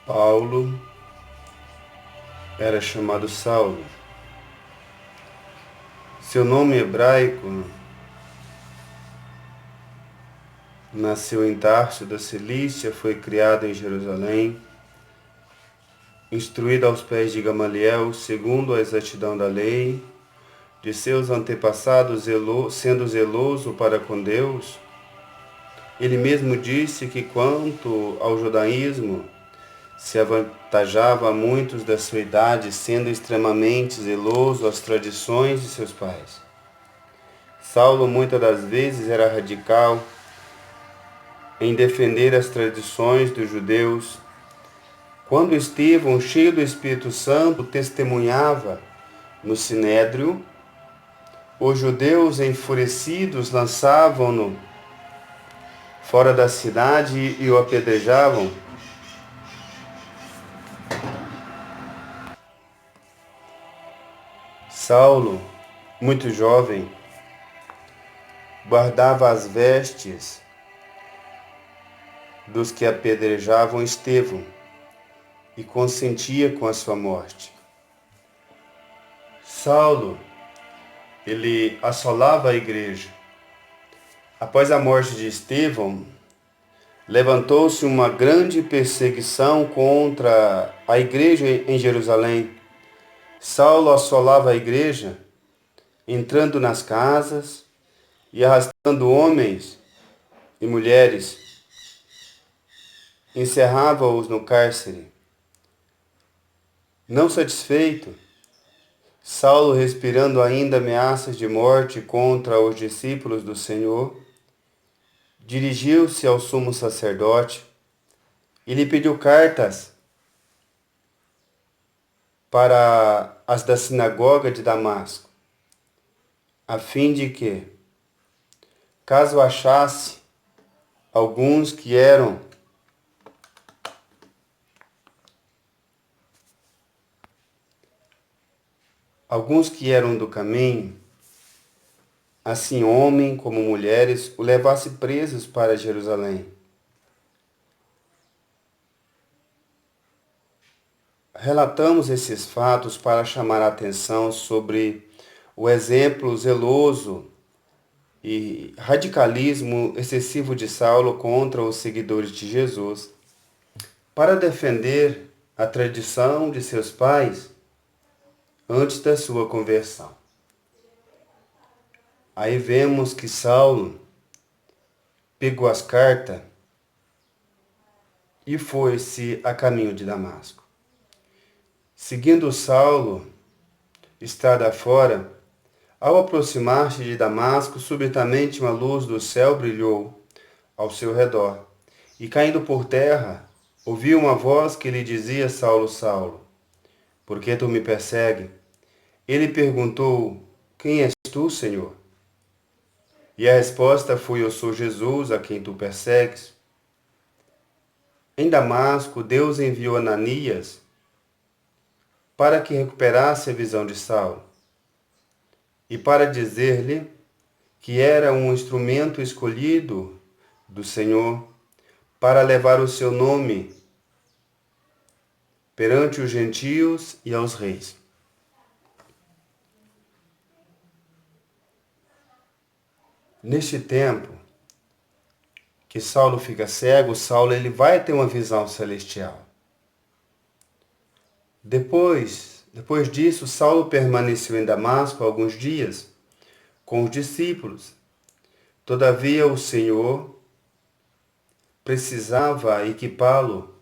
Paulo era chamado Saulo. Seu nome hebraico nasceu em Tarso da Cilícia, foi criado em Jerusalém, instruído aos pés de Gamaliel, segundo a exatidão da lei, de seus antepassados, sendo zeloso para com Deus. Ele mesmo disse que, quanto ao judaísmo, se avantajava a muitos da sua idade, sendo extremamente zeloso às tradições de seus pais. Saulo muitas das vezes era radical em defender as tradições dos judeus. Quando Estevão, cheio do Espírito Santo, testemunhava no sinédrio, os judeus enfurecidos lançavam-no fora da cidade e o apedrejavam. Saulo, muito jovem, guardava as vestes dos que apedrejavam Estevão e consentia com a sua morte. Saulo, ele assolava a igreja. Após a morte de Estevão, levantou-se uma grande perseguição contra a igreja em Jerusalém. Saulo assolava a igreja, entrando nas casas e arrastando homens e mulheres, encerrava-os no cárcere. Não satisfeito, Saulo, respirando ainda ameaças de morte contra os discípulos do Senhor, dirigiu-se ao sumo sacerdote e lhe pediu cartas para as da sinagoga de Damasco, a fim de que, caso achasse alguns que eram do caminho, assim homens como mulheres, o levasse presos para Jerusalém. Relatamos esses fatos para chamar a atenção sobre o exemplo zeloso e radicalismo excessivo de Saulo contra os seguidores de Jesus. Para defender a tradição de seus pais antes da sua conversão. Aí vemos que Saulo pegou as cartas e foi-se a caminho de Damasco. Seguindo Saulo, estrada fora, ao aproximar-se de Damasco, subitamente uma luz do céu brilhou ao seu redor, e caindo por terra, ouviu uma voz que lhe dizia: Saulo, Saulo, por que tu me persegues? Ele perguntou: Quem és tu, Senhor? E a resposta foi: Eu sou Jesus, a quem tu persegues. Em Damasco, Deus enviou Ananias para que recuperasse a visão de Saulo e para dizer-lhe que era um instrumento escolhido do Senhor para levar o seu nome perante os gentios e aos reis. Neste tempo que Saulo fica cego, Saulo ele vai ter uma visão celestial. Depois disso, Saulo permaneceu em Damasco alguns dias com os discípulos. Todavia, o Senhor precisava equipá-lo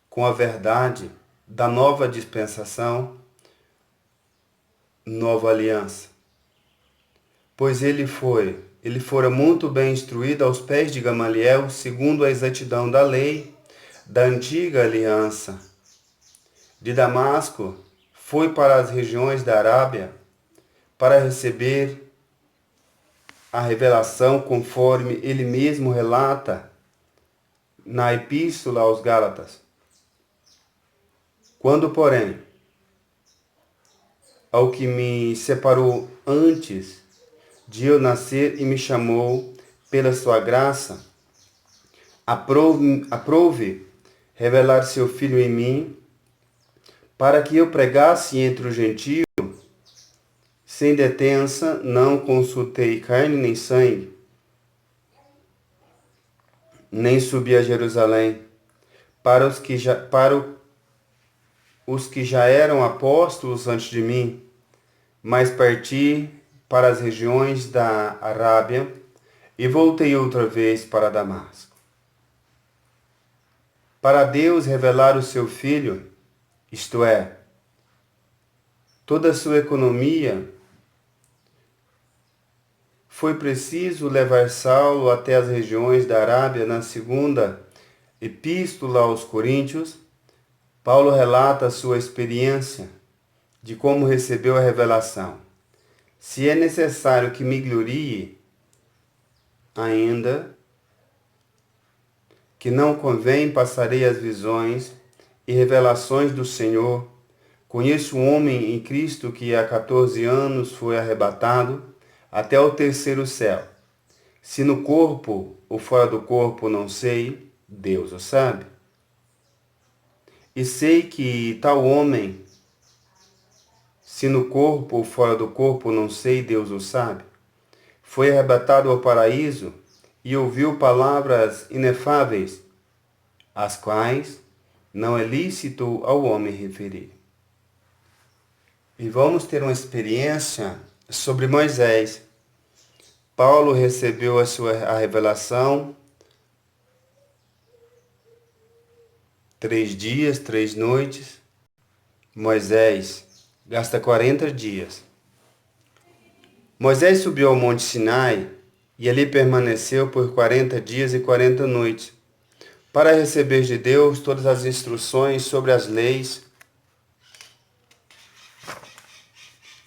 com a verdade da nova dispensação, nova aliança. Pois ele fora muito bem instruído aos pés de Gamaliel, segundo a exatidão da lei da antiga aliança. De Damasco, foi para as regiões da Arábia para receber a revelação, conforme ele mesmo relata na Epístola aos Gálatas. Quando, porém, ao que me separou antes de eu nascer e me chamou pela sua graça, aprove revelar seu Filho em mim, para que eu pregasse entre os gentios, sem detença, não consultei carne nem sangue, nem subi a Jerusalém, para os que já eram apóstolos antes de mim, mas parti para as regiões da Arábia e voltei outra vez para Damasco. Para Deus revelar o seu Filho, isto é, toda a sua economia, foi preciso levar Saulo até as regiões da Arábia. Na segunda epístola aos Coríntios, Paulo relata a sua experiência de como recebeu a revelação. Se é necessário que me glorie, ainda que não convém, passarei as visões e revelações do Senhor. Conheço um homem em Cristo que há 14 anos foi arrebatado até o terceiro céu. Se no corpo ou fora do corpo, não sei, Deus o sabe. E sei que tal homem, se no corpo ou fora do corpo, não sei, Deus o sabe, foi arrebatado ao paraíso e ouviu palavras inefáveis, as quais não é lícito ao homem referir. E vamos ter uma experiência sobre Moisés. Paulo recebeu a revelação 3 dias, 3 noites. Moisés gasta 40 dias. Moisés subiu ao Monte Sinai e ali permaneceu por 40 dias e 40 noites, para receber de Deus todas as instruções sobre as leis,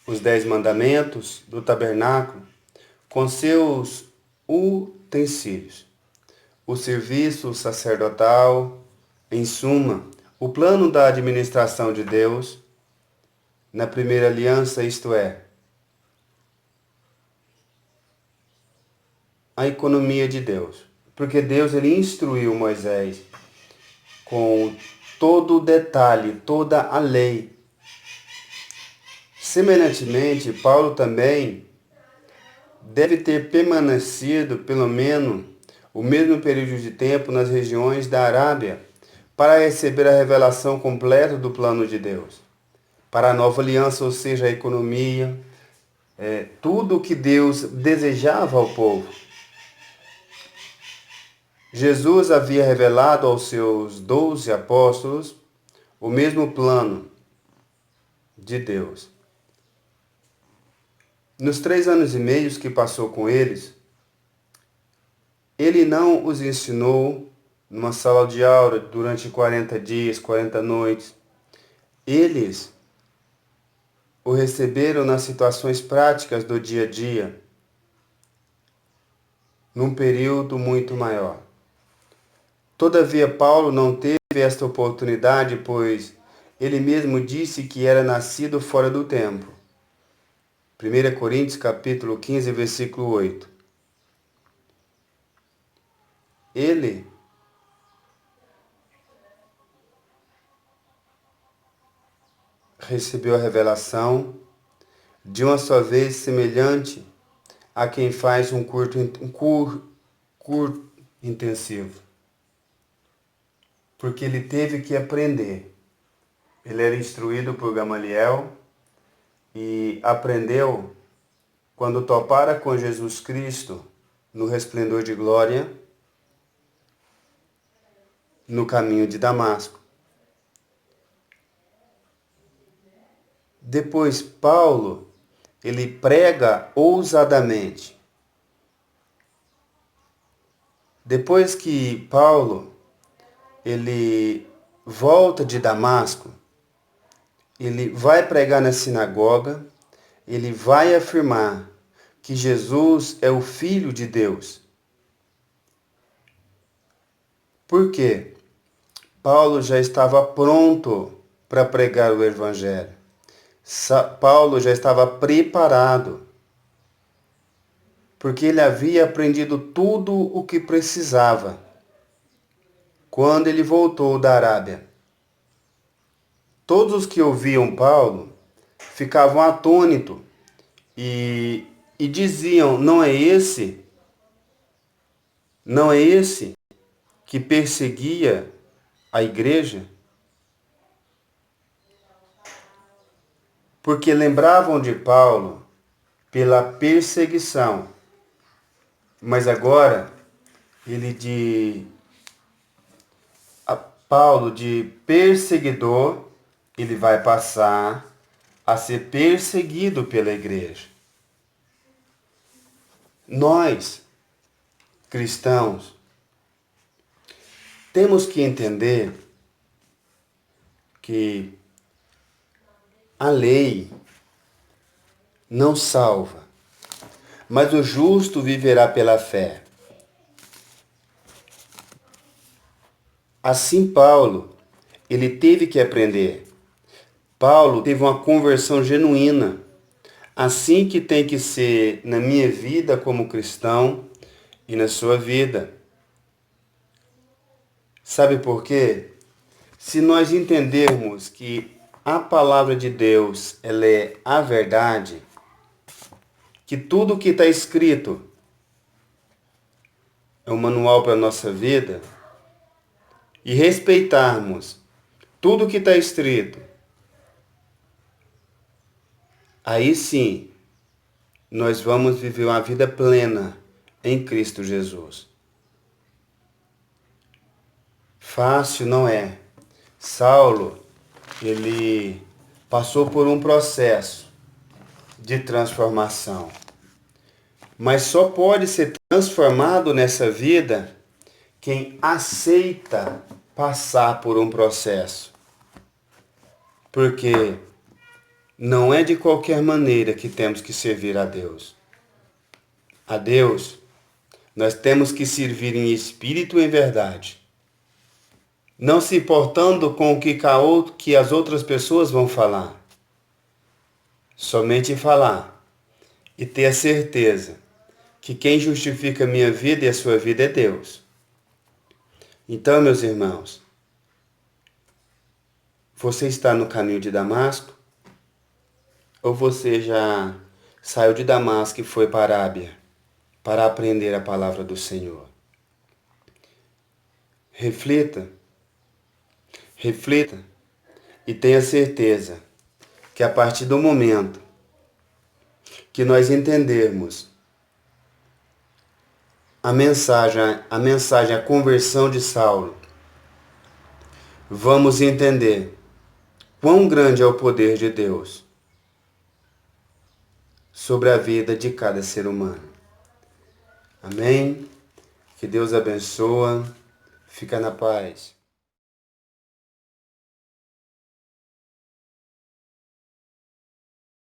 os 10 mandamentos do tabernáculo, com seus utensílios, o serviço sacerdotal, em suma, o plano da administração de Deus na primeira aliança, isto é, a economia de Deus. Porque Deus ele instruiu Moisés com todo o detalhe, toda a lei. Semelhantemente, Paulo também deve ter permanecido pelo menos o mesmo período de tempo nas regiões da Arábia para receber a revelação completa do plano de Deus. Para a nova aliança, ou seja, a economia, tudo o que Deus desejava ao povo. Jesus havia revelado aos seus 12 apóstolos o mesmo plano de Deus. Nos 3 anos e meio que passou com eles, ele não os ensinou numa sala de aula durante 40 dias, 40 noites. Eles o receberam nas situações práticas do dia a dia, num período muito maior. Todavia, Paulo não teve esta oportunidade, pois ele mesmo disse que era nascido fora do tempo. 1 Coríntios capítulo 15, versículo 8. Ele recebeu a revelação de uma só vez, semelhante a quem faz um curso intensivo. Porque ele teve que aprender. Ele era instruído por Gamaliel e aprendeu quando topara com Jesus Cristo no resplendor de glória, no caminho de Damasco. Depois, Paulo, ele prega ousadamente. Depois que Paulo, ele volta de Damasco, ele vai pregar na sinagoga, ele vai afirmar que Jesus é o Filho de Deus. Por quê? Paulo já estava pronto para pregar o Evangelho. Paulo já estava preparado, porque ele havia aprendido tudo o que precisava. quando ele voltou da Arábia. Todos os que ouviam Paulo ficavam atônitos e diziam: não é esse que perseguia a igreja? Porque lembravam de Paulo pela perseguição. Mas agora, Paulo de perseguidor, ele vai passar a ser perseguido pela igreja. Nós, cristãos, temos que entender que a lei não salva, mas o justo viverá pela fé. Assim Paulo, ele teve que aprender. Paulo teve uma conversão genuína. Assim que tem que ser na minha vida como cristão e na sua vida. Sabe por quê? Se nós entendermos que a palavra de Deus, ela é a verdade, que tudo que está escrito é um manual para a nossa vida, e respeitarmos tudo que está escrito, aí sim nós vamos viver uma vida plena em Cristo Jesus. Fácil não é. Saulo, ele passou por um processo de transformação, mas só pode ser transformado nessa vida quem aceita passar por um processo. Porque não é de qualquer maneira que temos que servir a Deus. A Deus, nós temos que servir em espírito e em verdade. Não se importando com o que as outras pessoas vão falar. Somente falar e ter a certeza que quem justifica a minha vida e a sua vida é Deus. Então, meus irmãos, você está no caminho de Damasco? Ou você já saiu de Damasco e foi para a Arábia para aprender a palavra do Senhor? Reflita e tenha certeza que a partir do momento que nós entendermos a mensagem, a conversão de Saulo, vamos entender quão grande é o poder de Deus sobre a vida de cada ser humano. Amém? Que Deus abençoe. Fica na paz.